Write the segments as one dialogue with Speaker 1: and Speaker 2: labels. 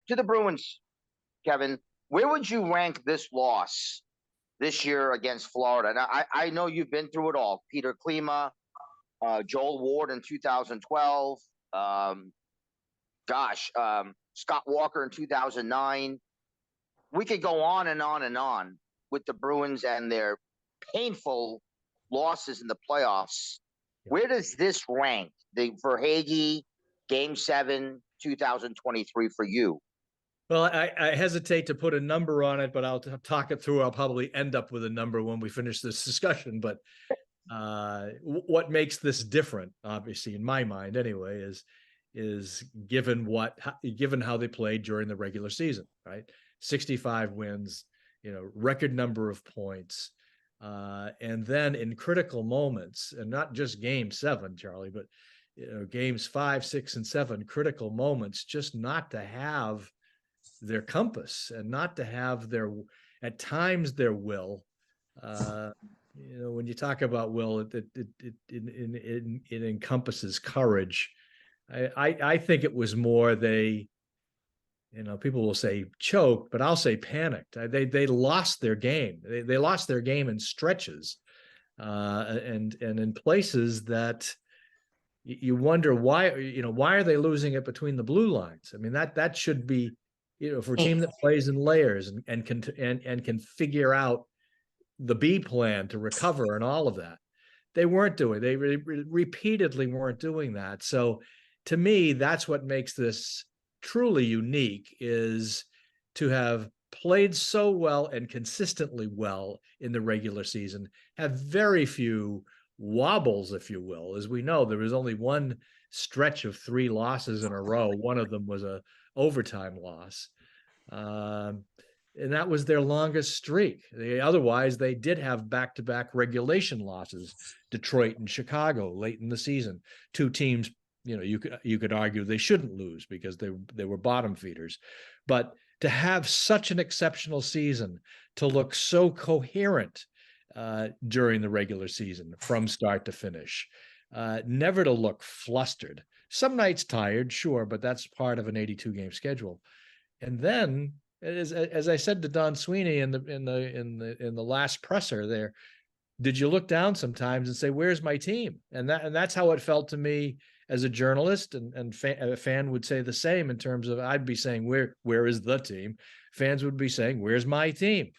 Speaker 1: to the Bruins, Kevin, where would you rank this loss this year against Florida? And I know you've been through it all. Peter Klima, Joel Ward in 2012, Scott Walker in 2009. We could go on and on and on with the Bruins and their painful losses in the playoffs. Where does this rank? The Verhaeghe Game 7, 2023 for you?
Speaker 2: Well, I hesitate to put a number on it, but I'll talk it through. I'll probably end up with a number when we finish this discussion. But what makes this different, obviously, in my mind anyway, is given how they played during the regular season, right? 65 wins, record number of points. And then in critical moments, and not just game 7, Charlie, but games 5, 6, and 7, critical moments, just not to have their compass and not to have at times their will. When you talk about will, it encompasses courage. I think it was more people will say choked, but I'll say panicked. They lost their game. They lost their game in stretches, and in places that you wonder why. Why are they losing it between the blue lines? I mean, that should be, for a team that plays in layers and can figure out the B plan to recover and all of that. They weren't doing. They repeatedly weren't doing that. So, to me, that's what makes this truly unique, is to have played so well and consistently well in the regular season, have very few wobbles, if you will. As we know, there was only one stretch of 3 losses in a row. One of them was a overtime loss. And that was their longest streak. Otherwise, they did have back-to-back regulation losses, Detroit and Chicago late in the season. 2 teams, you could argue they shouldn't lose because they were bottom feeders. But to have such an exceptional season, to look so coherent during the regular season from start to finish, never to look flustered. Some nights tired, sure, but that's part of an 82-game schedule. And then, as I said to Don Sweeney in the last presser there, did you look down sometimes and say, "Where's my team?" And that's how it felt to me as a journalist, and a fan would say the same, in terms of, I'd be saying, where is the team? Fans would be saying, "Where's my team?"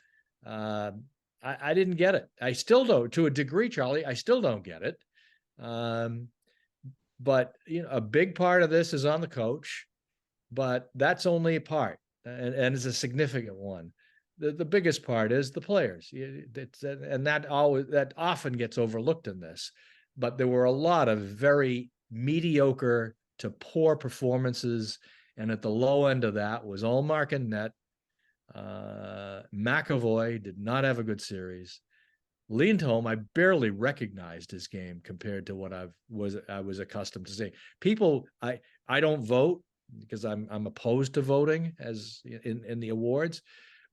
Speaker 2: I didn't get it. I still don't, to a degree, Charlie. I still don't get it. But a big part of this is on the coach, but that's only a part, and it's a significant one. The biggest part is the players, and that often gets overlooked in this. But there were a lot of very mediocre to poor performances, and at the low end of that was Ullmark and net. McAvoy did not have a good series. Lindholm, I barely recognized his game compared to what I was accustomed to seeing. People, I don't vote because I'm opposed to voting as in the awards,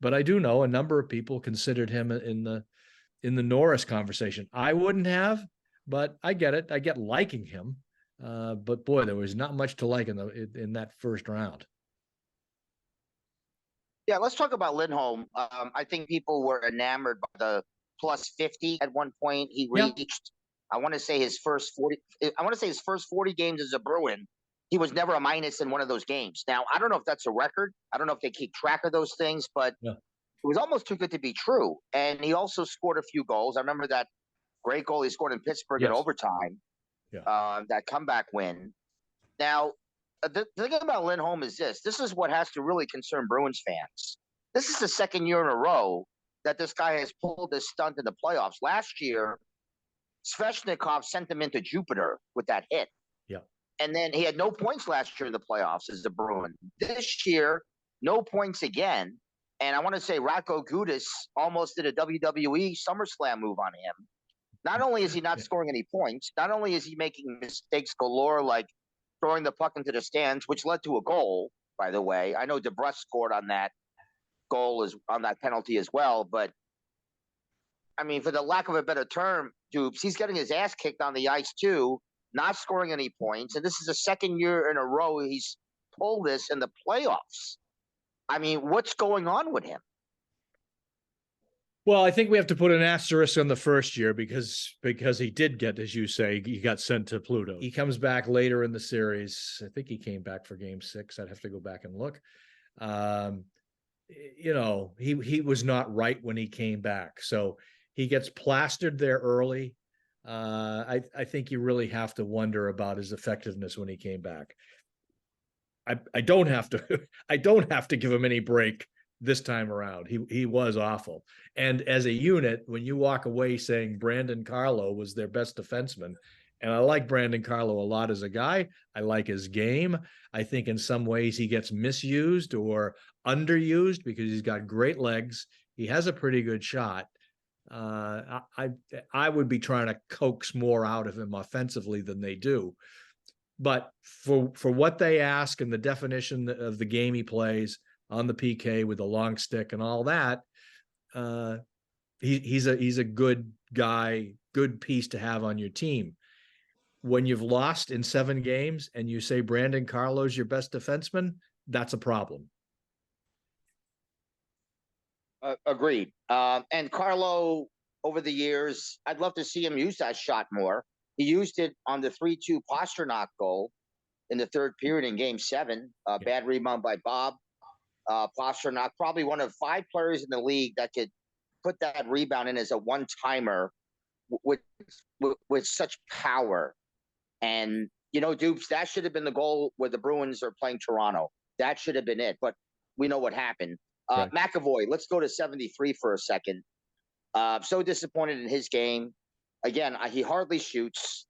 Speaker 2: but I do know a number of people considered him in the Norris conversation. I wouldn't have, but I get it. I get liking him, but boy, there was not much to like in that first round.
Speaker 1: Yeah, let's talk about Lindholm. I think people were enamored by the plus 50 at one point. He reached, yep. I want to say his first 40 games as a Bruin, he was never a minus in one of those games. Now, I don't know if that's a record. I don't know if they keep track of those things, but yeah, it was almost too good to be true. And he also scored a few goals. I remember that great goal he scored in Pittsburgh in overtime, that comeback win. Now, the thing about Lindholm is this is what has to really concern Bruins fans. This is the second year in a row that this guy has pulled this stunt in the playoffs. Last year, Svechnikov sent him into Jupiter with that hit.
Speaker 2: Yeah. And
Speaker 1: then he had no points last year in the playoffs as a Bruin. This year, no points again. And I want to say Ratko Gudas almost did a WWE SummerSlam move on him. Not only is he not scoring any points, not only is he making mistakes galore, like throwing the puck into the stands, which led to a goal, by the way. I know DeBrusk scored on that goal, on that penalty as well. But, I mean, for the lack of a better term, Dupes, he's getting his ass kicked on the ice, too, not scoring any points. And this is the second year in a row he's pulled this in the playoffs. I mean, what's going on with him?
Speaker 2: Well, I think we have to put an asterisk on the first year because he did get, as you say, he got sent to Pluto. He comes back later in the series. I think he came back for game 6. I'd have to go back and look. He was not right when he came back. So he gets plastered there early. I think you really have to wonder about his effectiveness when he came back. I don't have to give him any break this time around. He was awful. And as a unit, when you walk away saying Brandon Carlo was their best defenseman, and I like Brandon Carlo a lot as a guy, I like his game. I think in some ways he gets misused or underused because he's got great legs. He has a pretty good shot. I would be trying to coax more out of him offensively than they do. But for what they ask and the definition of the game he plays on the PK with the long stick and all that, he's a good guy, good piece to have on your team. When you've lost in 7 games and you say Brandon Carlo's your best defenseman, that's a problem.
Speaker 1: Agreed. And Carlo, over the years, I'd love to see him use that shot more. He used it on the 3-2 Pastrnak goal in the third period in Game 7. Bad rebound by Bob. Pastrnak, probably one of 5 players in the league that could put that rebound in as a one-timer with such power. And, Dupes, that should have been the goal where the Bruins are playing Toronto. That should have been it. But we know what happened. Right. McAvoy, let's go to 73 for a second. So disappointed in his game. Again, he hardly shoots,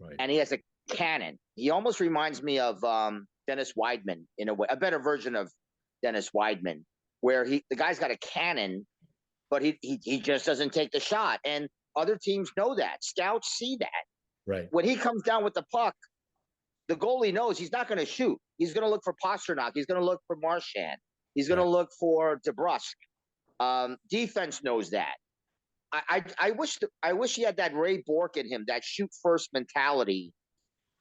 Speaker 1: right, and he has a cannon. He almost reminds me of Dennis Weidman in a way, a better version of Dennis Weidman, where the guy's got a cannon, but he just doesn't take the shot. And other teams know that. Scouts see that.
Speaker 2: Right.
Speaker 1: When he comes down with the puck, the goalie knows he's not going to shoot. He's going to look for Pastrnak. He's going to look for Marchand. He's going to look for DeBrusk. Defense knows that. I wish he had that Ray Bourque in him, that shoot first mentality.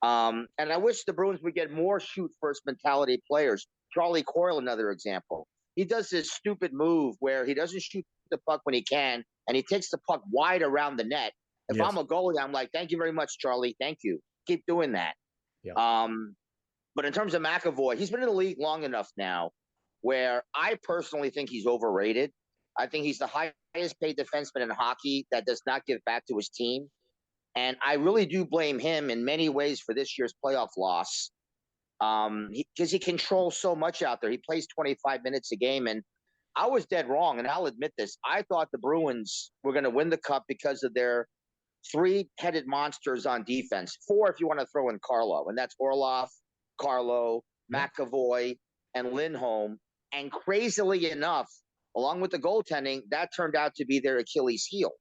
Speaker 1: And I wish the Bruins would get more shoot first mentality players. Charlie Coyle, another example. He does this stupid move where he doesn't shoot the puck when he can, and he takes the puck wide around the net. If I'm a goalie, I'm like, thank you very much, Charlie. Thank you. Keep doing that. Yeah. But in terms of McAvoy, he's been in the league long enough now where I personally think he's overrated. I think he's the highest paid defenseman in hockey that does not give back to his team. And I really do blame him in many ways for this year's playoff loss. Because he controls so much out there. He plays 25 minutes a game. And I was dead wrong. And I'll admit this. I thought the Bruins were going to win the cup because of their 3-headed monsters on defense. 4 if you want to throw in Carlo. And that's Orlov, Carlo, McAvoy, and Lindholm. And crazily enough, along with the goaltending, that turned out to be their Achilles heel.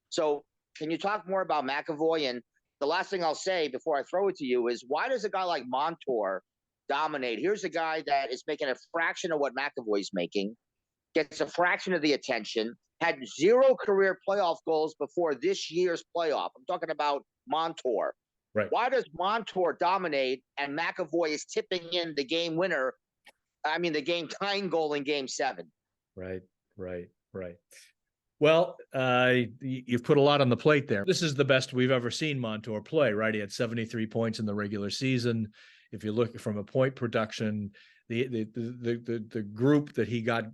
Speaker 1: So can you talk more about McAvoy? And the last thing I'll say before I throw it to you is, why does a guy like Montour dominate? Here's a guy that is making a fraction of what McAvoy's making, gets a fraction of the attention, had 0 career playoff goals before this year's playoff. I'm talking about Montour.
Speaker 2: Right.
Speaker 1: Why does Montour dominate and McAvoy is tipping in the game winner? I mean, the game tying goal in Game 7.
Speaker 2: Right. Well, you've put a lot on the plate there. This is the best we've ever seen Montour play, right? He had 73 points in the regular season. If you look from a point production, the group that he got,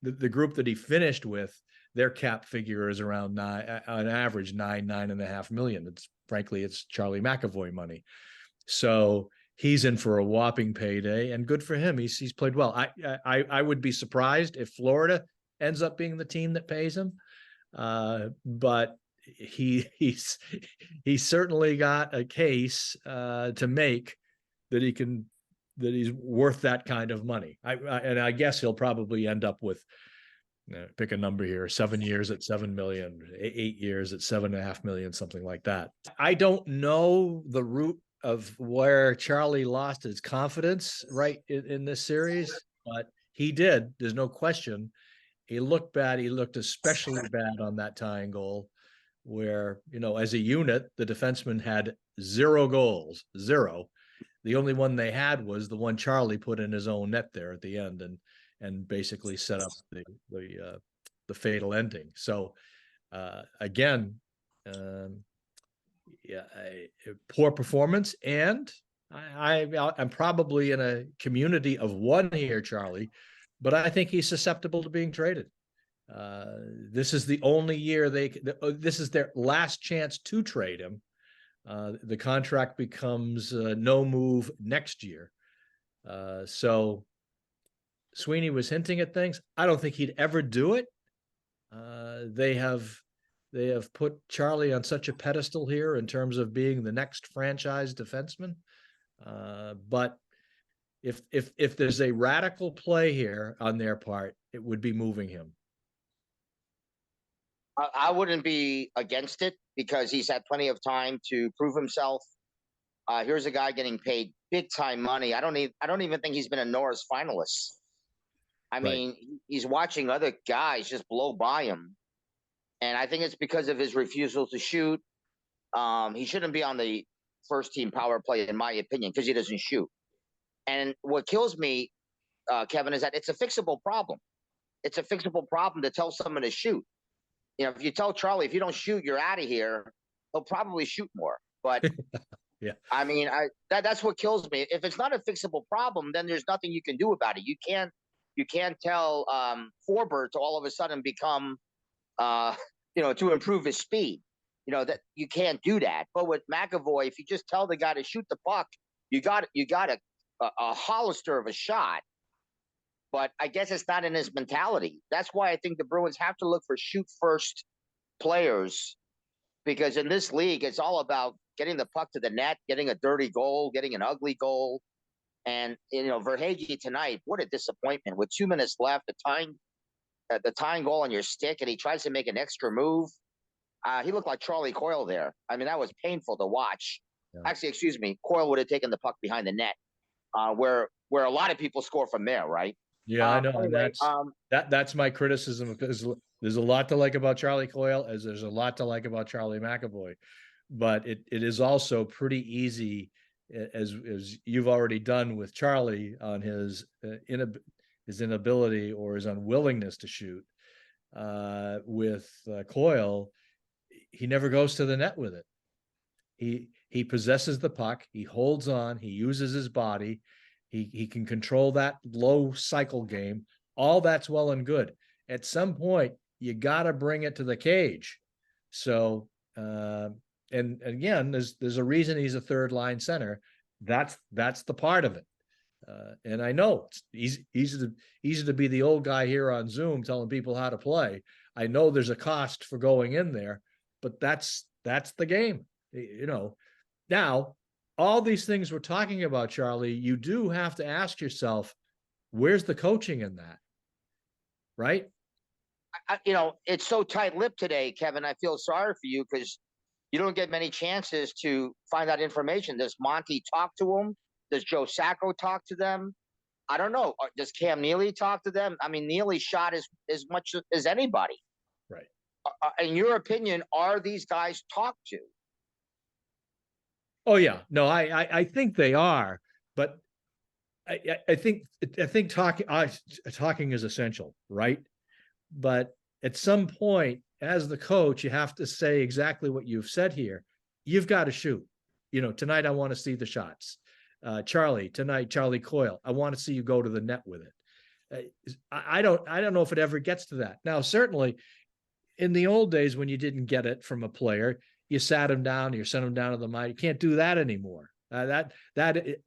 Speaker 2: the group that he finished with, their cap figure is around on average $9.5 million. Frankly, it's Charlie McAvoy money. So he's in for a whopping payday, and good for him. He's played well. I would be surprised if Florida ends up being the team that pays him, but he's certainly got a case to make that he's worth that kind of money. And I guess he'll probably end up with, pick a number here, 7 years at $7 million, 8 years at $7.5 million, something like that. I don't know the root of where Charlie lost his confidence right in this series, but he did. There's no question. He looked bad. He looked especially bad on that tying goal where, as a unit, the defenseman had 0 goals, 0. The only one they had was the one Charlie put in his own net there at the end, and basically set up the fatal ending. So again, yeah, poor performance, and I'm probably in a community of one here, Charlie, but I think he's susceptible to being traded. This is the only year this is their last chance to trade him. The contract becomes no move next year. So Sweeney was hinting at things. I don't think he'd ever do it. They have put Charlie on such a pedestal here in terms of being the next franchise defenseman. But if there's a radical play here on their part, it would be moving him.
Speaker 1: I wouldn't be against it because he's had plenty of time to prove himself. Here's a guy getting paid big time money. I don't even think he's been a Norris finalist. I mean, he's watching other guys just blow by him. And I think it's because of his refusal to shoot. He shouldn't be on the first team power play, in my opinion, because he doesn't shoot. And what kills me, Kevin, is that it's a fixable problem. It's a fixable problem to tell someone to shoot. You know, if you tell Charlie, if you don't shoot, you're out of here, he'll probably shoot more. But
Speaker 2: yeah,
Speaker 1: I mean, that's what kills me. If it's not a fixable problem, then there's nothing you can do about it. You can't tell Forbert to all of a sudden become, to improve his speed. You know, that you can't do that. But with McAvoy, if you just tell the guy to shoot the puck, you got a Hollister of a shot. But I guess it's not in his mentality. That's why I think the Bruins have to look for shoot-first players, because in this league, it's all about getting the puck to the net, getting a dirty goal, getting an ugly goal. And, Verhaeghe tonight, what a disappointment. With 2 minutes left, the tying goal on your stick, and he tries to make an extra move. He looked like Charlie Coyle there. I mean, that was painful to watch. Yeah. Actually, excuse me, Coyle would have taken the puck behind the net, where a lot of people score from there, right?
Speaker 2: Yeah, I know. Anyway, that's my criticism, because there's a lot to like about Charlie Coyle, as there's a lot to like about Charlie McAvoy, but it is also pretty easy, as you've already done with Charlie, on his inability or his unwillingness to shoot. With Coyle, he never goes to the net with it. He possesses the puck, he holds on, he uses his body. He can control that low cycle game. All that's well and good. At some point, you got to bring it to the cage. So, and again, there's a reason he's a third line center. That's the part of it. And I know it's easy to be the old guy here on Zoom telling people how to play. I know there's a cost for going in there, but that's the game. Now, all these things we're talking about, Charlie, you do have to ask yourself, where's the coaching in that? Right?
Speaker 1: It's so tight-lipped today, Kevin. I feel sorry for you because you don't get many chances to find out information. Does Monty talk to him? Does Joe Sacco talk to them? I don't know. Does Cam Neely talk to them? I mean, Neely shot as much as anybody.
Speaker 2: Right.
Speaker 1: In your opinion, are these guys talked to?
Speaker 2: Oh yeah, no, I think they are, but I think talking is essential, right? But at some point, as the coach, you have to say exactly what you've said here. You've got to shoot. Tonight I want to see the shots. Charlie Coyle, I want to see you go to the net with it. I don't know if it ever gets to that. Now, certainly, in the old days when you didn't get it from a player, you sat him down, you sent him down to the mine. You can't do that anymore. That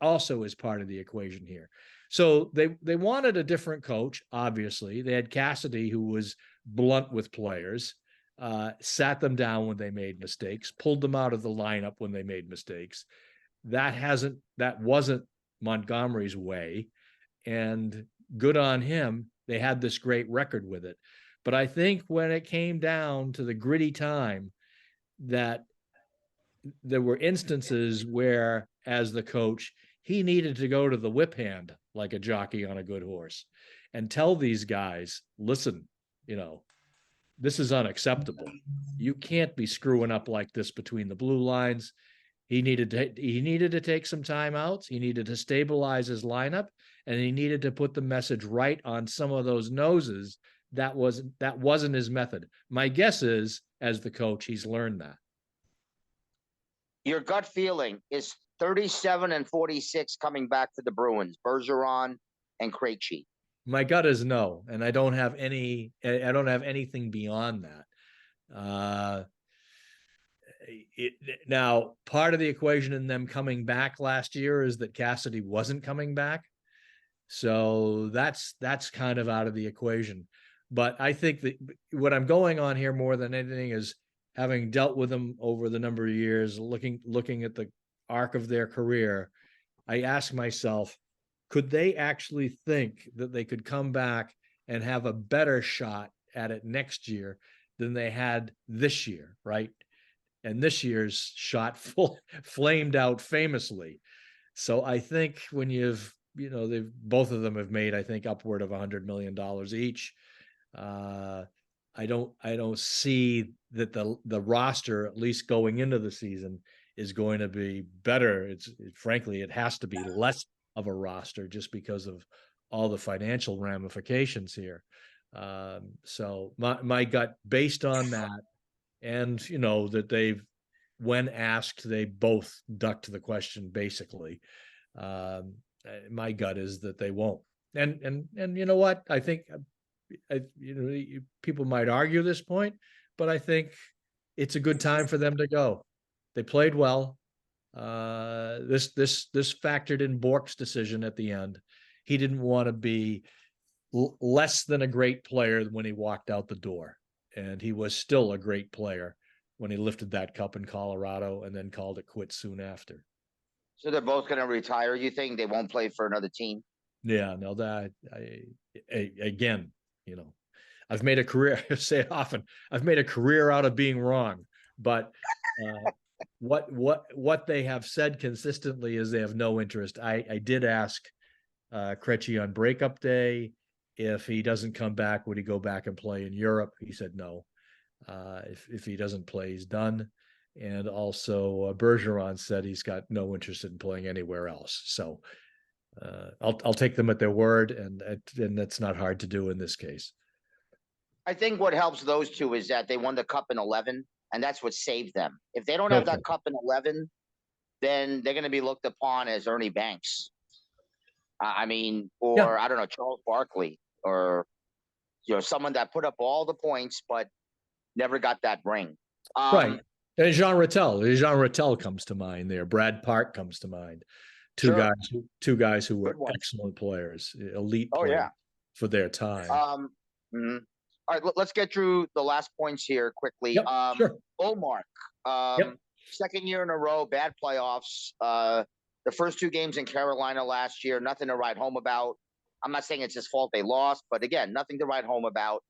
Speaker 2: also is part of the equation here. So they wanted a different coach. Obviously, they had Cassidy, who was blunt with players, sat them down when they made mistakes, pulled them out of the lineup when they made mistakes. That wasn't Montgomery's way, and good on him. They had this great record with it. But I think when it came down to the gritty time, that there were instances where, as the coach, he needed to go to the whip hand like a jockey on a good horse and tell these guys, listen, this is unacceptable. You can't be screwing up like this between the blue lines. He needed to take some timeouts. He needed to stabilize his lineup, and he needed to put the message right on some of those noses. That wasn't his method. My guess is, as the coach, he's learned that.
Speaker 1: Your gut feeling is 37 and 46 coming back for the Bruins, Bergeron and Krejci.
Speaker 2: My gut is no, and I don't have anything beyond that. Now, part of the equation in them coming back last year is that Cassidy wasn't coming back. So that's kind of out of the equation. But I think that what I'm going on here more than anything is, having dealt with them over the number of years, looking at the arc of their career, I ask myself, could they actually think that they could come back and have a better shot at it next year than they had this year, right? And this year's shot flamed out famously. So I think when they've both of them have made, I think, upward of $100 million each. I don't see that the roster, at least going into the season, is going to be better. Frankly, it has to be less of a roster just because of all the financial ramifications here. So my gut, based on that, and that when asked, they both ducked the question basically. My gut is that they won't. And you know what? I think people might argue this point, but I think it's a good time for them to go. They played well. This factored in Bork's decision at the end. He didn't want to be less than a great player when he walked out the door, and he was still a great player when he lifted that cup in Colorado and then called it quits soon after.
Speaker 1: So they're both going to retire. You think they won't play for another team?
Speaker 2: Yeah, no, again, I've made a career, I say it often, I've made a career out of being wrong, but what they have said consistently is they have no interest. I did ask Krejci on breakup day, if he doesn't come back, would he go back and play in Europe? He said no. If he doesn't play, he's done. And also Bergeron said he's got no interest in playing anywhere else. So I'll take them at their word, and that's not hard to do in this case.
Speaker 1: I think what helps those two is that they won the cup in 11, and that's what saved them. If they don't have that cup in 11, then they're going to be looked upon as Ernie Banks. I don't know, Charles Barkley, or someone that put up all the points but never got that ring.
Speaker 2: Right. And Jean Rattel comes to mind there. Brad Park comes to mind. Two guys who were excellent players, elite players for their time.
Speaker 1: All right, let's get through the last points here quickly.
Speaker 2: Yep, sure.
Speaker 1: Ullmark, second year in a row, bad playoffs. The first two games in Carolina last year, nothing to write home about. I'm not saying it's his fault they lost, but again, nothing to write home about.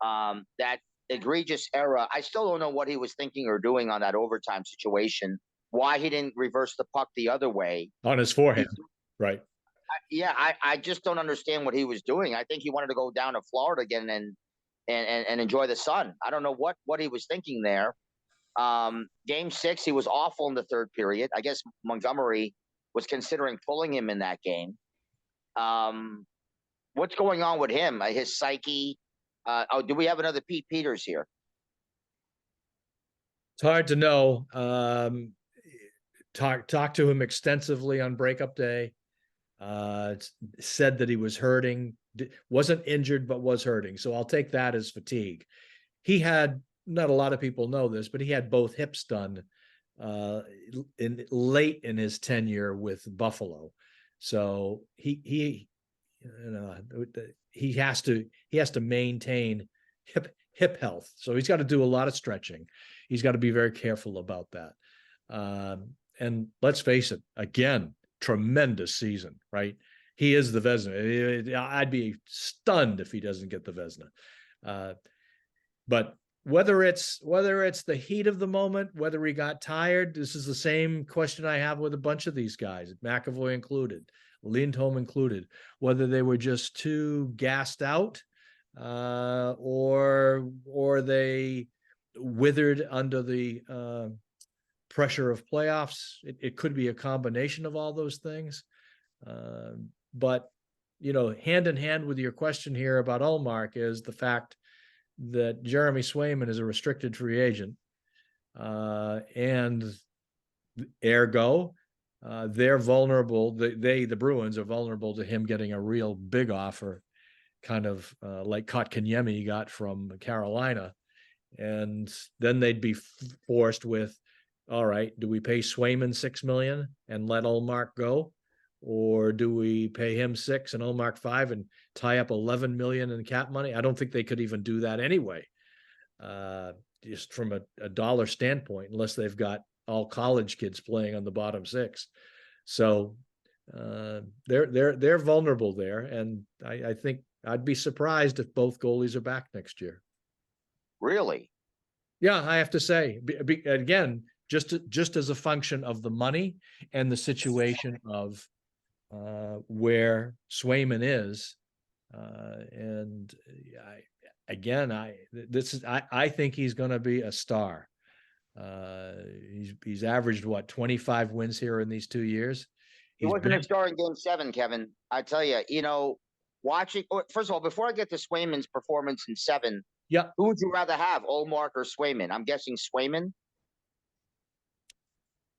Speaker 1: That egregious error, I still don't know what he was thinking or doing on that overtime situation. Why he didn't reverse the puck the other way.
Speaker 2: On his forehand, right.
Speaker 1: I just don't understand what he was doing. I think he wanted to go down to Florida again and enjoy the sun. I don't know what he was thinking there. Game 6, he was awful in the third period. I guess Montgomery was considering pulling him in that game. What's going on with him? His psyche? Do we have another Pete Peters here?
Speaker 2: It's hard to know. Talked to him extensively on breakup day. Said that he was hurting, wasn't injured, but was hurting. So I'll take that as fatigue. He had, not a lot of people know this, but he had both hips done late in his tenure with Buffalo. So he has to maintain hip health. So he's got to do a lot of stretching. He's got to be very careful about that. And let's face it, again, tremendous season, right? He is the Vezina. I'd be stunned if he doesn't get the Vezina. But whether it's the heat of the moment, whether he got tired, this is the same question I have with a bunch of these guys, McAvoy included, Lindholm included, whether they were just too gassed out, or they withered under the pressure of playoffs. It could be a combination of all those things. But, hand in hand with your question here about Ullmark is the fact that Jeremy Swayman is a restricted free agent. And ergo, they're vulnerable. The Bruins are vulnerable to him getting a real big offer, kind of like Kotkaniemi got from Carolina. And then they'd be forced with, all right, do we pay Swayman $6 million and let Ullmark go? Or do we pay him $6 million and Ullmark $5 million and tie up $11 million in cap money? I don't think they could even do that anyway. Just from a dollar standpoint, unless they've got all college kids playing on the bottom six. So they're vulnerable there. And I think I'd be surprised if both goalies are back next year.
Speaker 1: Really?
Speaker 2: Yeah, I have to say, again, just as a function of the money and the situation of where Swayman is. And I think he's going to be a star. He's averaged 25 wins here in these 2 years.
Speaker 1: He wasn't a star in Game 7, Kevin. I tell you, watching. First of all, before I get to Swayman's performance in 7,
Speaker 2: yeah,
Speaker 1: who would you rather have, Ullmark or Swayman? I'm guessing Swayman.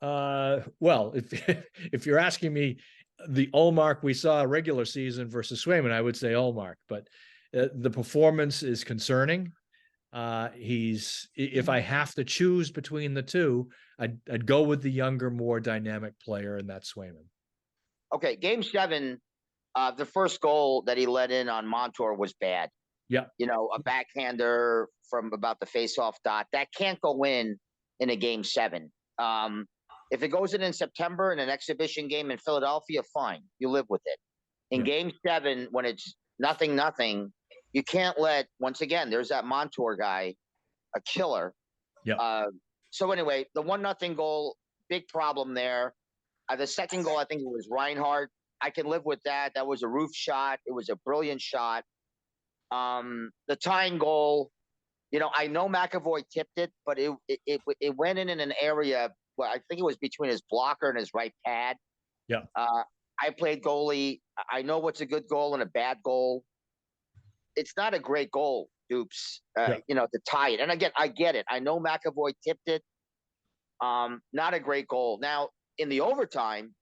Speaker 2: Well, if you're asking me the Ullmark we saw regular season versus Swayman, I would say Ullmark, but the performance is concerning. If I have to choose between the two, I'd go with the younger, more dynamic player, and that's Swayman.
Speaker 1: Okay, Game 7, the first goal that he let in on Montour was bad.
Speaker 2: Yeah.
Speaker 1: A backhander from about the face-off dot. That can't go in a Game 7. If it goes in September in an exhibition game in Philadelphia, fine. You live with it. In Game 7, when it's 0-0, you can't let, once again, there's that Montour guy, a killer.
Speaker 2: Yeah.
Speaker 1: So anyway, the 1-0 goal, big problem there. The second goal, I think it was Reinhardt. I can live with that. That was a roof shot. It was a brilliant shot. The tying goal, I know McAvoy tipped it, but it went in an area where I think it was between his blocker and his right pad.
Speaker 2: Yeah.
Speaker 1: I played goalie. I know what's a good goal and a bad goal. It's not a great goal, Dupes, to tie it. And again, I get it. I know McAvoy tipped it. Not a great goal. Now, in the overtime,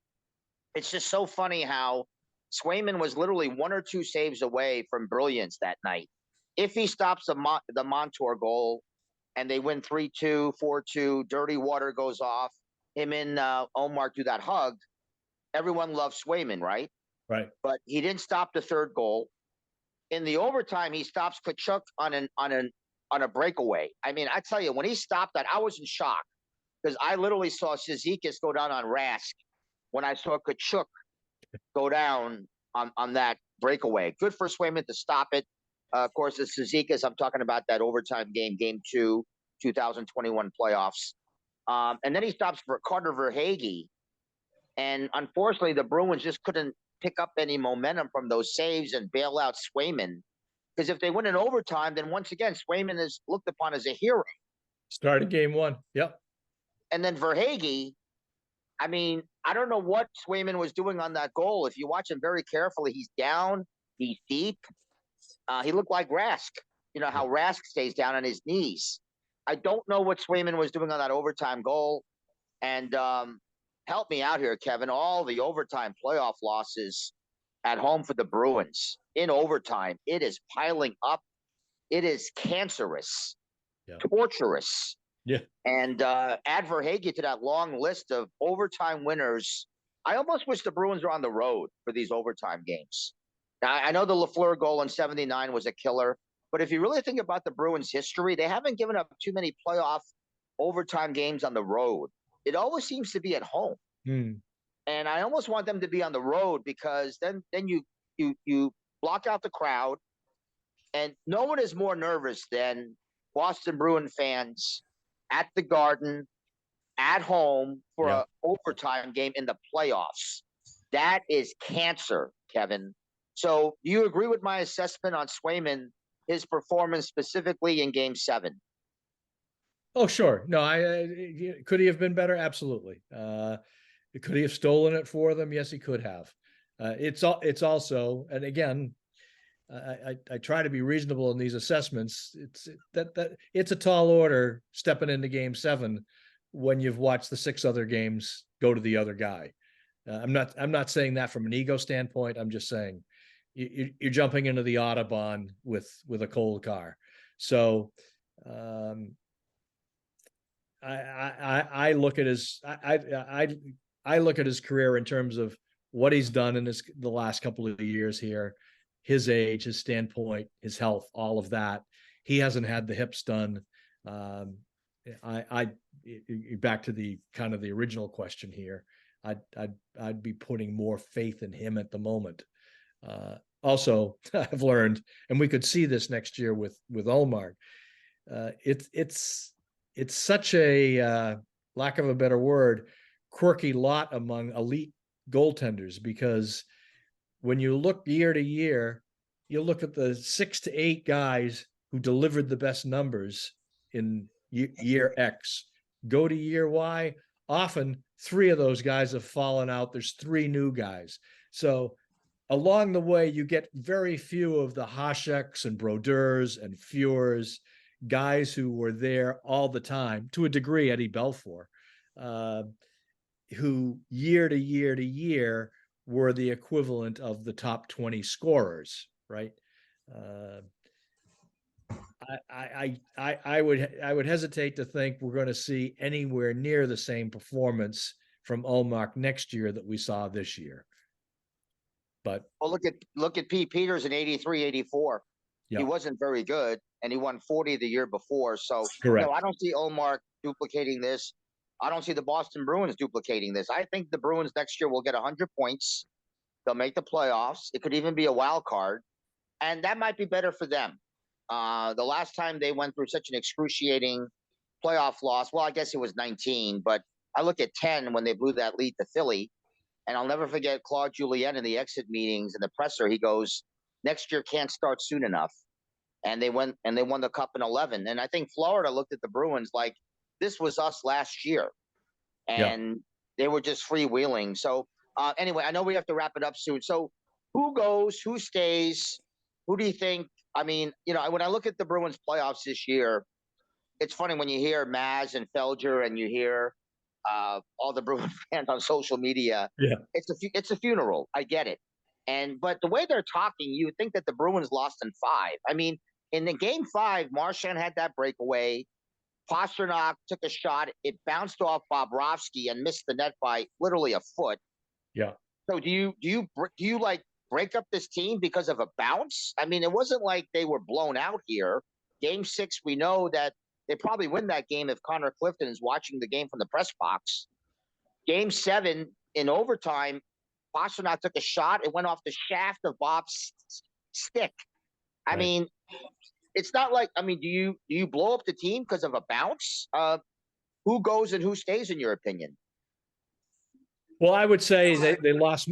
Speaker 1: it's just so funny how Swayman was literally 1 or 2 saves away from brilliance that night. If he stops the Montour goal and they win 3-2, 4-2, dirty water goes off, him and Ullmark do that hug, everyone loves Swayman, right?
Speaker 2: Right.
Speaker 1: But he didn't stop the third goal. In the overtime, he stops Tkachuk on a breakaway. I mean, I tell you, when he stopped that, I was in shock because I literally saw Cizikas go down on Rask when I saw Tkachuk go down on that breakaway. Good for Swayman to stop it. Of course, the Cizikas, I'm talking about that overtime game, Game 2, 2021 playoffs. And then he stops for Carter Verhaeghe. And unfortunately, the Bruins just couldn't pick up any momentum from those saves and bail out Swayman. Because if they win in overtime, then once again, Swayman is looked upon as a hero.
Speaker 2: Started Game 1. Yep.
Speaker 1: And then Verhaeghe, I mean, I don't know what Swayman was doing on that goal. If you watch him very carefully, he's down, he's deep. He looked like Rask. You know how Rask stays down on his knees. I don't know what Swayman was doing on that overtime goal. And help me out here, Kevin. All the overtime playoff losses at home for the Bruins in overtime, it is piling up. It is cancerous, torturous.
Speaker 2: Yeah.
Speaker 1: And add Verhaeghe to that long list of overtime winners. I almost wish the Bruins were on the road for these overtime games. Now, I know the Lafleur goal in '79 was a killer, but if you really think about the Bruins' history, they haven't given up too many playoff overtime games on the road. It always seems to be at home. And I almost want them to be on the road because then you block out the crowd, and no one is more nervous than Boston Bruin fans at the Garden, at home for an overtime game in the playoffs. That is cancer, Kevin. So do you agree with my assessment on Swayman, his performance specifically in Game 7?
Speaker 2: Oh, sure. No, could he have been better? Absolutely. Could he have stolen it for them? Yes, he could have. It's also, and again, I try to be reasonable in these assessments. It's a tall order stepping into Game 7 when you've watched the 6 other games go to the other guy. I'm not saying that from an ego standpoint. I'm just saying you're jumping into the Autobahn with a cold car. So I look at I look at his career in terms of what he's done in the last couple of years here, his age, his standpoint, his health, all of that. He hasn't had the hips done. I back to the kind of the original question here. I'd be putting more faith in him at the moment. Also, I've learned, and we could see this next year with Ullmark. It's such a lack of a better word, quirky lot among elite goaltenders, because when you look year to year, you look at the 6 to 8 guys who delivered the best numbers in year X, go to year Y. Often 3 of those guys have fallen out. There's 3 new guys. So along the way, you get very few of the Hascheks and Brodeurs and Fures, guys who were there all the time, to a degree, Eddie Belfour, who year to year to year were the equivalent of the top 20 scorers, right? I would hesitate to think we're going to see anywhere near the same performance from Ullmark next year that we saw this year. But
Speaker 1: well, look at Pete Peters in 83, 84. Yeah. He wasn't very good, and he won 40 the year before. So
Speaker 2: correct.
Speaker 1: No, I don't see Ullmark duplicating this. I don't see the Boston Bruins duplicating this. I think the Bruins next year will get 100 points. They'll make the playoffs. It could even be a wild card, and that might be better for them. The last time they went through such an excruciating playoff loss, well, I guess it was 19, but I look at 10 when they blew that lead to Philly, and I'll never forget Claude Julien in the exit meetings and the presser. He goes, "Next year can't start soon enough." And they won the cup in 11. And I think Florida looked at the Bruins like this was us last year, and they were just freewheeling. So anyway, I know we have to wrap it up soon. So who goes? Who stays? Who do you think? I mean, when I look at the Bruins playoffs this year, it's funny when you hear Maz and Felger and you hear all the Bruins fans on social media.
Speaker 2: Yeah,
Speaker 1: it's a funeral. I get it. But the way they're talking, you would think that the Bruins lost in 5. I mean, in the Game 5, Marchand had that breakaway. Pastrnak took a shot. It bounced off Bobrovsky and missed the net by literally a foot.
Speaker 2: Yeah.
Speaker 1: So do you like break up this team because of a bounce? I mean, it wasn't like they were blown out here. Game 6, we know that they probably win that game if Connor Clifton is watching the game from the press box. Game 7, in overtime, Pastrnak took a shot. It went off the shaft of Bob's stick. I mean, it's not like, do you blow up the team because of a bounce? Who goes and who stays, in your opinion?
Speaker 2: Well, I would say they lost.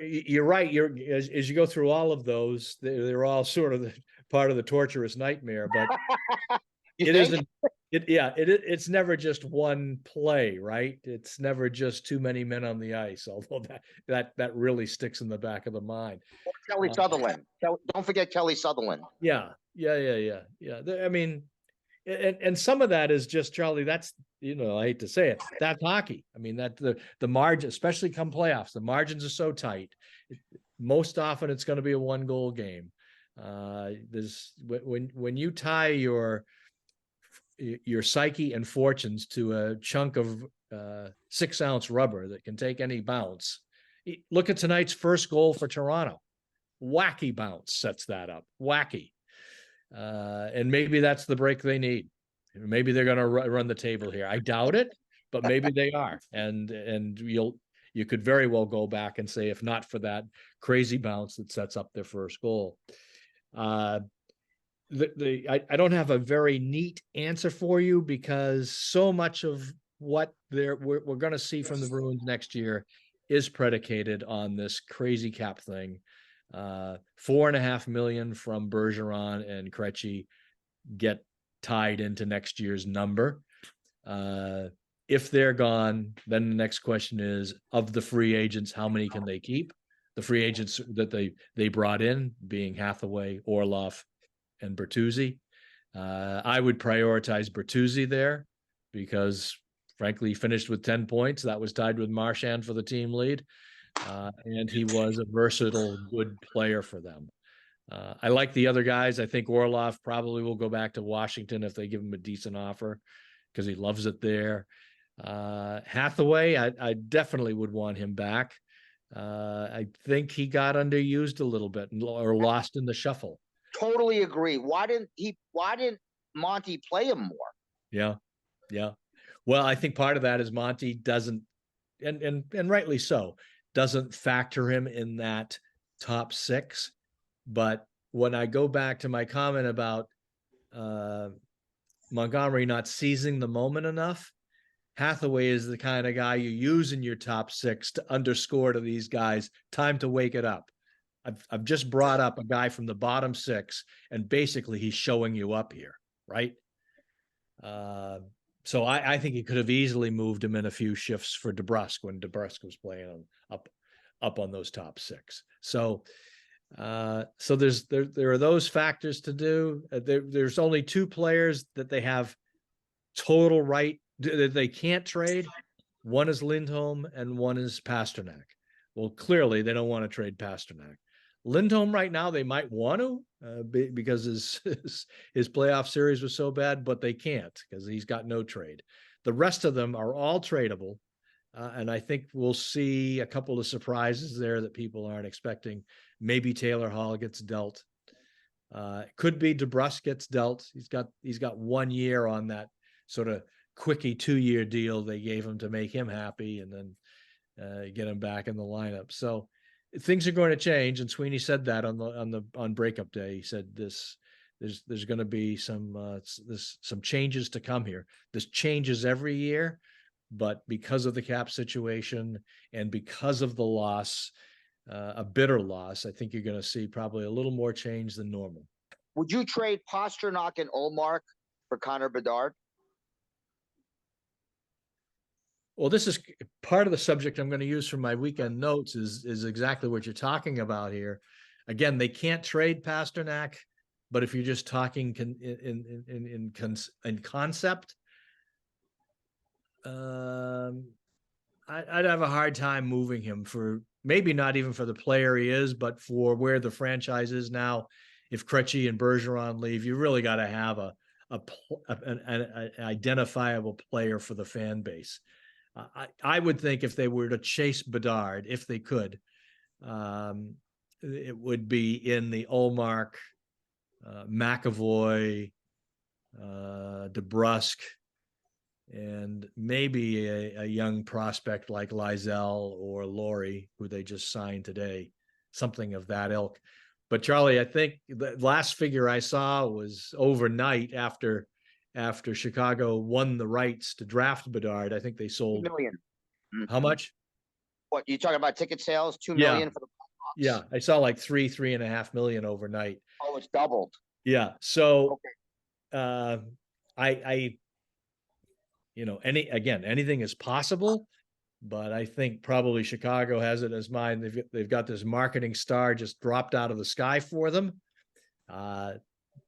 Speaker 2: You're right. As you go through all of those, they're all sort of part of the torturous nightmare. But it isn't. It's never just one play, right? It's never just too many men on the ice. Although that really sticks in the back of the mind.
Speaker 1: Or Kelly Sutherland. Don't forget Kelly Sutherland.
Speaker 2: Yeah. I mean, and some of that is just, Charlie, that's, I hate to say it, that's hockey. I mean, that the margin, especially come playoffs, the margins are so tight. Most often it's going to be a 1-goal game. There's when you tie your psyche and fortunes to a chunk of 6-ounce rubber that can take any bounce. Look at tonight's first goal for Toronto. Wacky bounce sets that up. Wacky. And maybe that's the break they need. Maybe they're going to run the table here. I doubt it, but maybe they are. And you could very well go back and say, if not for that crazy bounce that sets up their first goal. I don't have a very neat answer for you, because so much of what we're going to see from the Bruins next year is predicated on this crazy cap thing. $4.5 million from Bergeron and Krejci get tied into next year's number. If they're gone, then the next question is, of the free agents, how many can they keep? The free agents that they brought in being Hathaway, Orlov, and Bertuzzi. I would prioritize Bertuzzi there because, frankly, he finished with 10 points. That was tied with Marchand for the team lead. And he was a versatile, good player for them. I like the other guys. I think Orlov probably will go back to Washington if they give him a decent offer because he loves it there. Hathaway, I definitely would want him back. I think he got underused a little bit or lost in the shuffle.
Speaker 1: Totally agree. Why didn't Monty play him more?
Speaker 2: Yeah. Well, I think part of that is Monty doesn't, and rightly so, doesn't factor him in that top six. But when I go back to my comment about Montgomery not seizing the moment enough, Hathaway is the kind of guy you use in your top six to underscore to these guys, time to wake it up. I've just brought up a guy from the bottom six, and basically he's showing you up here, right? So I think he could have easily moved him in a few shifts for DeBrusk when DeBrusk was playing up on those top six. So there are those factors to do. There's only two players that they have total right that they can't trade. One is Lindholm and one is Pasternak. Well, clearly they don't want to trade Pasternak. Lindholm right now they might want to because his playoff series was so bad, but they can't because he's got no trade. The rest of them are all tradable, and I think we'll see a couple of surprises there that people aren't expecting. Maybe Taylor Hall gets dealt. Could be DeBrusk gets dealt. He's got 1 year on that sort of quickie 2-year deal they gave him to make him happy, and then get him back in the lineup. So things are going to change, and Sweeney said that on breakup day. He said there's going to be some changes to come here. This changes every year, but because of the cap situation and because of the loss, a bitter loss, I think you're going to see probably a little more change than normal.
Speaker 1: Would you trade Pasternak and Ullmark for Connor Bedard?
Speaker 2: Well, this is part of the subject I'm going to use for my weekend notes is exactly what you're talking about here. Again, they can't trade Pasternak, but if you're just talking in concept, I'd have a hard time moving him for maybe not even for the player he is, but for where the franchise is now. If Krejci and Bergeron leave, you really got to have an identifiable player for the fan base. I would think if they were to chase Bedard, if they could, it would be in the Ullmark, McAvoy, DeBrusk, and maybe a young prospect like Lysell or Laurie, who they just signed today, something of that ilk. But Charlie, I think the last figure I saw was overnight after Chicago won the rights to draft Bedard. I think they sold
Speaker 1: 2 million.
Speaker 2: How much?
Speaker 1: What you talking about? Ticket sales, 2
Speaker 2: Yeah.
Speaker 1: million for the Blackhawks?
Speaker 2: Yeah, I saw like 3.5 million overnight.
Speaker 1: Oh, it's doubled.
Speaker 2: Yeah. So
Speaker 1: Okay.
Speaker 2: I anything is possible, but I think probably Chicago has it as mine. They've got this marketing star just dropped out of the sky for them.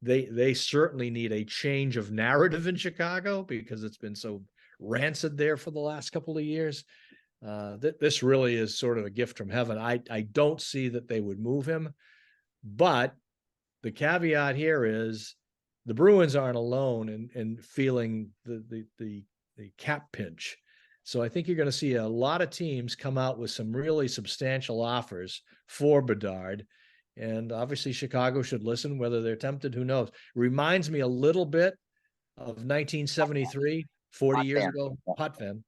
Speaker 2: They certainly need a change of narrative in Chicago because it's been so rancid there for the last couple of years. This really is sort of a gift from heaven. I don't see that they would move him, but the caveat here is the Bruins aren't alone in feeling the cap pinch. So I think you're going to see a lot of teams come out with some really substantial offers for Bedard. And obviously Chicago should listen. Whether they're tempted, who knows? Reminds me a little bit of 1973, 40 years ago, Potvin,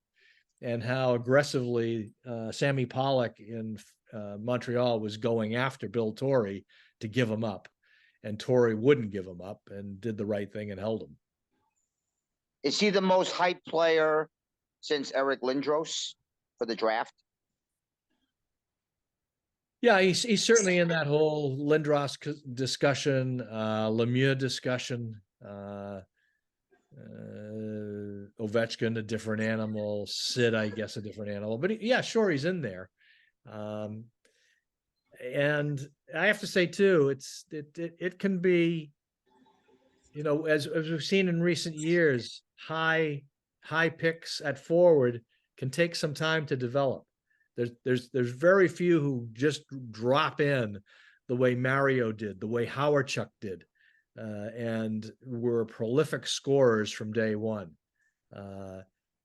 Speaker 2: and how aggressively Sammy Pollock in Montreal was going after Bill Torrey to give him up. And Torrey wouldn't give him up and did the right thing and held him.
Speaker 1: Is he the most hyped player since Eric Lindros for the draft?
Speaker 2: Yeah, he's certainly in that whole Lindros discussion, Lemieux discussion. Ovechkin, a different animal. Sid, I guess, a different animal. But yeah, sure, he's in there. And I have to say too, it can be, as we've seen in recent years, high picks at forward can take some time to develop. There's very few who just drop in the way Mario did, the way Howardchuk did, and were prolific scorers from day one.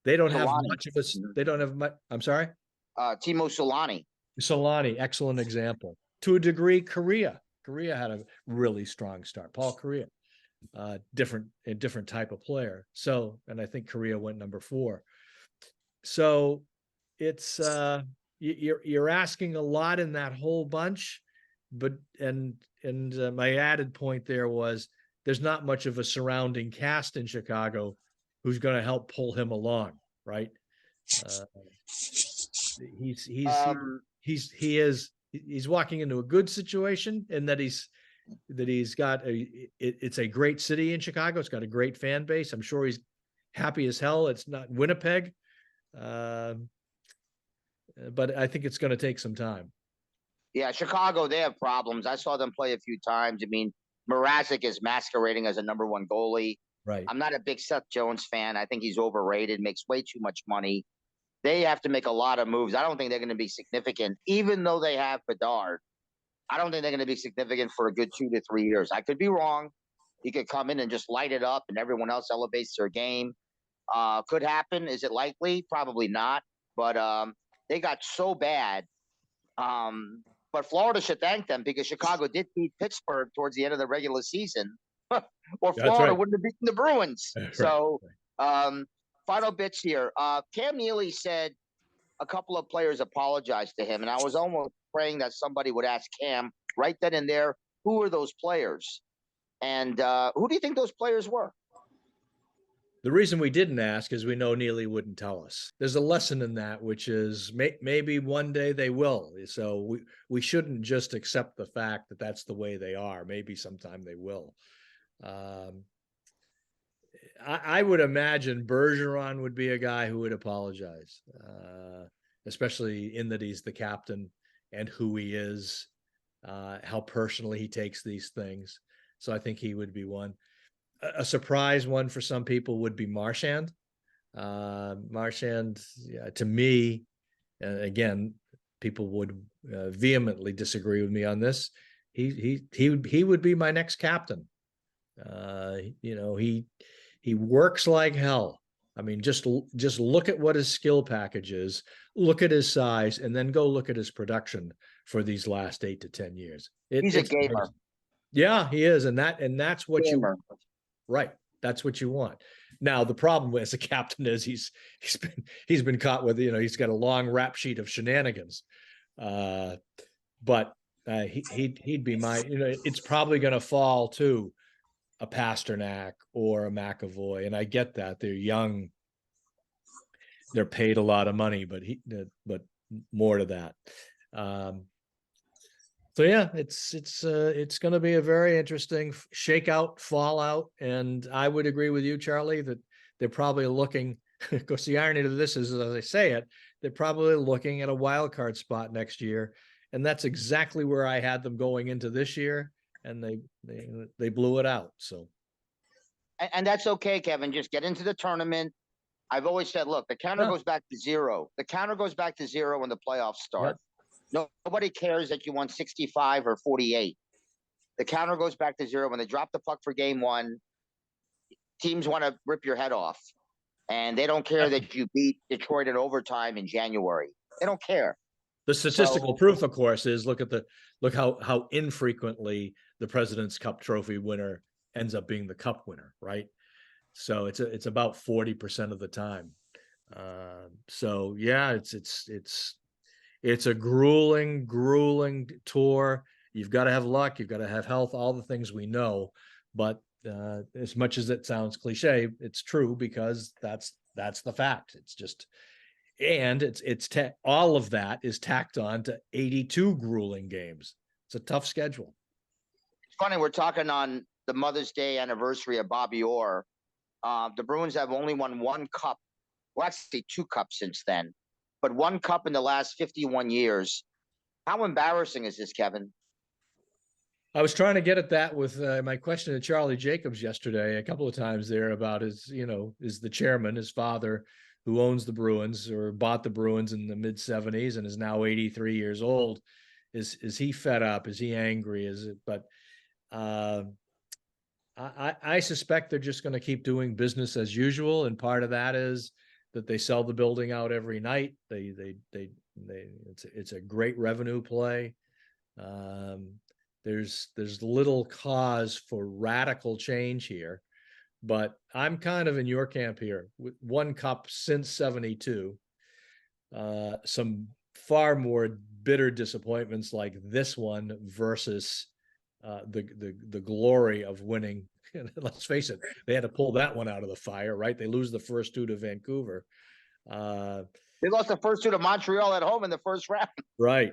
Speaker 2: They don't have much of us. They don't have much. I'm sorry.
Speaker 1: Timo Solani.
Speaker 2: Solani, excellent example. To a degree, Korea had a really strong start. Paul Korea, a different type of player. So, and I think Korea went number 4. So it's you're asking a lot in that whole bunch, but my added point there was there's not much of a surrounding cast in Chicago who's going to help pull him along, right? He's walking into a good situation in that he's got it's a great city in Chicago. It's got a great fan base. I'm sure he's happy as hell. It's not Winnipeg. But I think it's going to take some time.
Speaker 1: Yeah, Chicago, they have problems. I saw them play a few times. I mean, Mrazek is masquerading as a number 1 goalie.
Speaker 2: Right.
Speaker 1: I'm not a big Seth Jones fan. I think he's overrated, makes way too much money. They have to make a lot of moves. I don't think they're going to be significant, even though they have Bedard. I don't think they're going to be significant for a good 2 to 3 years. I could be wrong. He could come in and just light it up and everyone else elevates their game. Could happen. Is it likely? Probably not. But they got so bad. But Florida should thank them because Chicago did beat Pittsburgh towards the end of the regular season. Or Florida wouldn't have beaten the Bruins.
Speaker 2: Right.
Speaker 1: So final bits here. Cam Neely said a couple of players apologized to him, and I was almost praying that somebody would ask Cam right then and there, who are those players? And who do you think those players were?
Speaker 2: The reason we didn't ask is we know Neely wouldn't tell us. There's a lesson in that, which is maybe one day they will. So we shouldn't just accept the fact that that's the way they are. Maybe sometime they will. I would imagine Bergeron would be a guy who would apologize, especially in that he's the captain and who he is, how personally he takes these things. So I think he would be one. A surprise one for some people would be Marchand. Marchand, to me, again, people would vehemently disagree with me on this. He would be my next captain. He works like hell. I mean, just look at what his skill package is, look at his size, and then go look at his production for these last 8 to 10 years.
Speaker 1: He's a gamer.
Speaker 2: Crazy. Yeah, he is, and that's what you want. Right. That's what you want. Now, the problem as a captain is he's been caught with, he's got a long rap sheet of shenanigans. But he'd be my, it's probably going to fall to a Pasternak or a McAvoy. And I get that they're young. They're paid a lot of money, but more to that. So yeah, it's going to be a very interesting shakeout, fallout, and I would agree with you, Charlie, that they're probably looking. Of course, the irony of this is, as I say it, they're probably looking at a wild card spot next year, and that's exactly where I had them going into this year, and they blew it out. So,
Speaker 1: and that's okay, Kevin. Just get into the tournament. I've always said, look, the counter goes back to 0. The counter goes back to 0 when the playoffs start. Yep. Nobody cares that you won 65 or 48. The counter goes back to 0 when they drop the puck for game 1. Teams want to rip your head off, and they don't care that you beat Detroit in overtime in January. They don't care.
Speaker 2: The statistical proof, of course, is look how infrequently the President's Cup trophy winner ends up being the Cup winner, right? So it's about 40% of the time. So yeah, it's a grueling tour. You've got to have luck. You've got to have health, all the things we know. But as much as it sounds cliche, it's true because that's the fact. It's just, and all of that is tacked on to 82 grueling games. It's a tough schedule.
Speaker 1: It's funny. We're talking on the Mother's Day anniversary of Bobby Orr. The Bruins have only won one cup. Well, actually, two cups since then, but one cup in the last 51 years. How embarrassing is this, Kevin?
Speaker 2: I was trying to get at that with my question to Charlie Jacobs yesterday a couple of times there about is the chairman, his father, who owns the Bruins or bought the Bruins in the mid 70s and is now 83 years old. Is he fed up? Is he angry? Is it? But I suspect they're just going to keep doing business as usual, and part of that is that they sell the building out every night. It's a great revenue play. There's little cause for radical change here, but I'm kind of in your camp here. With one cup since '72, some far more bitter disappointments like this one versus the glory of winning. Let's face it, they had to pull that one out of the fire, right? They lose the first two to Vancouver.
Speaker 1: They lost the first two to Montreal at home in the first round.
Speaker 2: Right.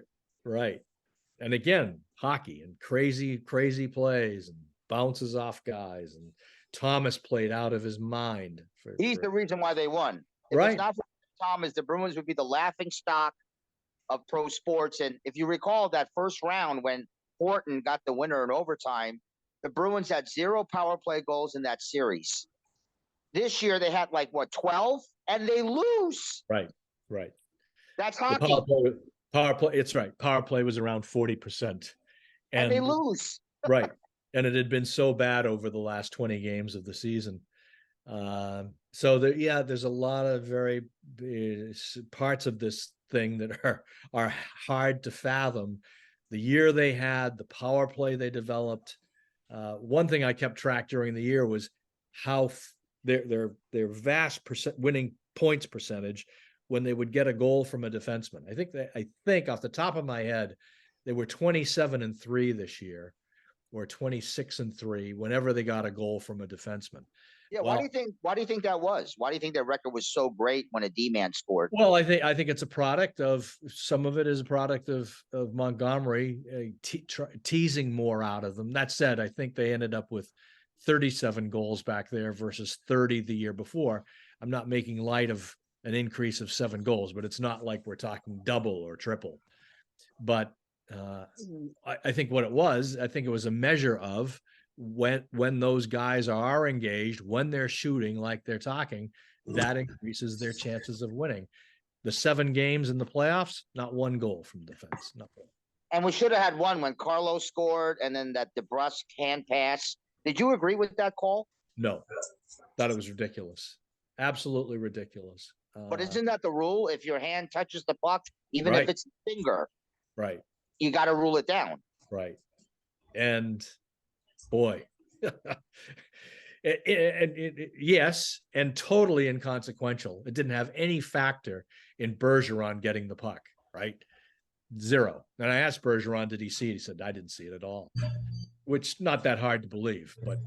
Speaker 2: And again, hockey and crazy plays and bounces off guys. And Thomas played out of his mind.
Speaker 1: He's the reason why they won. If it's not for Thomas, the Bruins would be the laughing stock of pro sports. And if you recall that first round when Horton got the winner in overtime, the Bruins had 0 power play goals in that series. This year they had 12, and they lose.
Speaker 2: Right.
Speaker 1: That's hockey.
Speaker 2: Power play. It's right. Power play was around 40%,
Speaker 1: and they lose.
Speaker 2: Right, and it had been so bad over the last 20 games of the season. So there's a lot of very parts of this thing that are hard to fathom. The year they had, the power play they developed. One thing I kept track during the year was how their vast winning points percentage when they would get a goal from a defenseman. I think off the top of my head, they were 27-3 this year, or 26-3 whenever they got a goal from a defenseman.
Speaker 1: Yeah, why do you think that was? Why do you think their record was so great when a D-man scored?
Speaker 2: Well, I think it's a product of, some of it is a product of Montgomery teasing more out of them. That said, I think they ended up with 37 goals back there versus 30 the year before. I'm not making light of an increase of 7 goals, but it's not like we're talking double or triple. But I think what it was, I think it was a measure of when those guys are engaged, when they're shooting like they're talking, that increases their chances of winning. The 7 games in the playoffs, not 1 goal from defense. Nothing.
Speaker 1: And we should have had one when Carlos scored, and then that DeBrusque hand pass. Did you agree with that call?
Speaker 2: No, thought it was ridiculous. Absolutely ridiculous.
Speaker 1: But isn't that the rule? If your hand touches the puck, even if it's a finger, you got to rule it down.
Speaker 2: Right. And boy, yes, and totally inconsequential. It didn't have any factor in Bergeron getting the puck, right? 0. And I asked Bergeron, did he see it? He said, I didn't see it at all, which not that hard to believe. But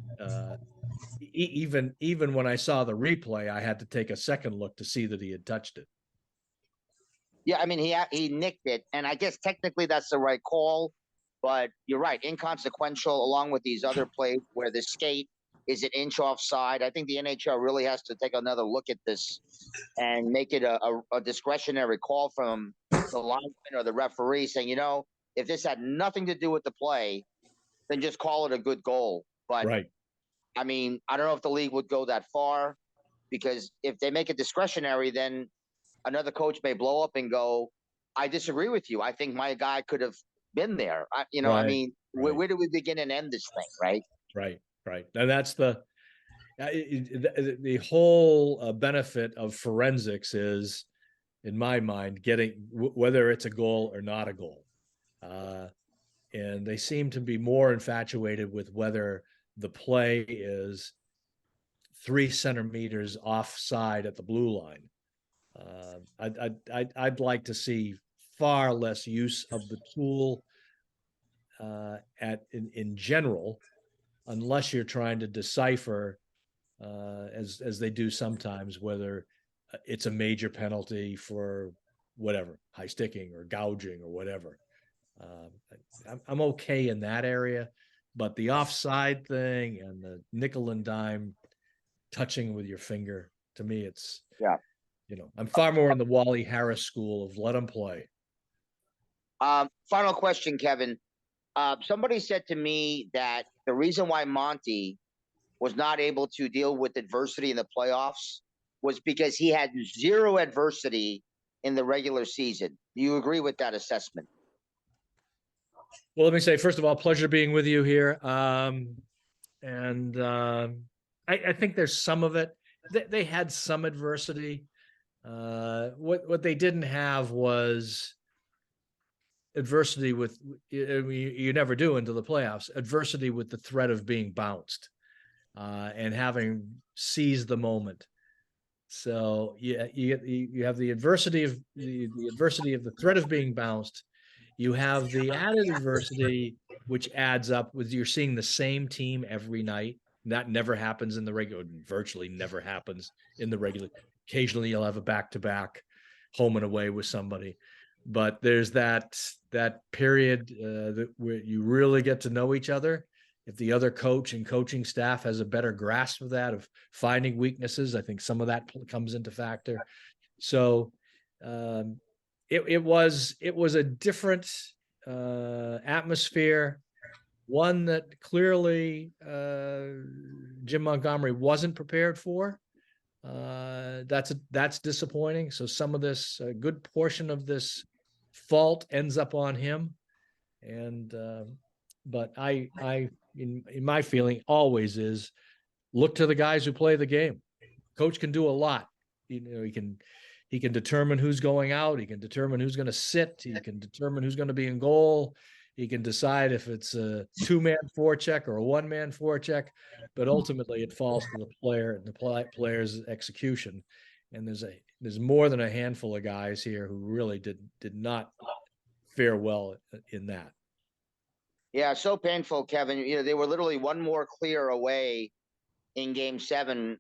Speaker 2: even when I saw the replay, I had to take a second look to see that he had touched it.
Speaker 1: Yeah, I mean, he nicked it, and I guess technically that's the right call. But you're right, inconsequential, along with these other plays where the skate is an inch offside. I think the NHL really has to take another look at this and make it a discretionary call from the linesman or the referee saying, if this had nothing to do with the play, then just call it a good goal. But, I mean, I don't know if the league would go that far, because if they make it discretionary, then another coach may blow up and go, I disagree with you. I think my guy could have been there. I mean, where do we begin and end this thing, right?
Speaker 2: Right. And that's the whole benefit of forensics is, in my mind, getting whether it's a goal or not a goal. And they seem to be more infatuated with whether the play is 3 centimeters offside at the blue line. I'd like to see far less use of the tool in general, unless you're trying to decipher, as they do sometimes, whether it's a major penalty for whatever, high sticking or gouging or whatever. I'm okay in that area, but the offside thing and the nickel and dime touching with your finger. To me, it's,
Speaker 1: Yeah.
Speaker 2: I'm far more in the Wally Harris school of let him play.
Speaker 1: Final question, Kevin. Somebody said to me that the reason why Monty was not able to deal with adversity in the playoffs was because he had zero adversity in the regular season. Do you agree with that assessment?
Speaker 2: Well, let me say, first of all, pleasure being with you here. I think there's some of it. They had some adversity. What they didn't have was adversity with, you never do into the playoffs, adversity with the threat of being bounced and having seized the moment. So you have the adversity of the adversity of the threat of being bounced. You have the added adversity, which adds up with you're seeing the same team every night. That never happens in the regular, virtually never happens in the regular. Occasionally you'll have a back-to-back home and away with somebody. But there's that period where you really get to know each other. If the other coach and coaching staff has a better grasp of that, of finding weaknesses, I think some of that comes into factor. So it was a different atmosphere, one that clearly Jim Montgomery wasn't prepared for. That's disappointing. So some of this, a good portion of this fault ends up on him. And but I in my feeling always is look to the guys who play the game. Coach can do a lot. He can determine who's going out. He can determine who's going to sit. He can determine who's going to be in goal. He can decide if it's a 2-man forecheck or a 1-man forecheck, but ultimately it falls to the player and the player's execution. And there's more than a handful of guys here who really did not fare well in that.
Speaker 1: Yeah, so painful, Kevin. They were literally one more clear away in Game 7,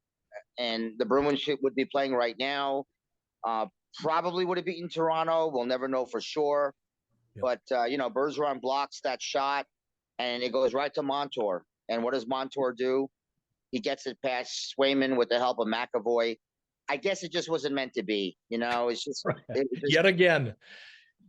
Speaker 1: and the Bruins would be playing right now. Probably would have beaten Toronto. We'll never know for sure. Yep. But, Bergeron blocks that shot, and it goes right to Montour. And what does Montour do? He gets it past Swayman with the help of McAvoy. I guess it just wasn't meant to be. It's just,
Speaker 2: right. Yet again.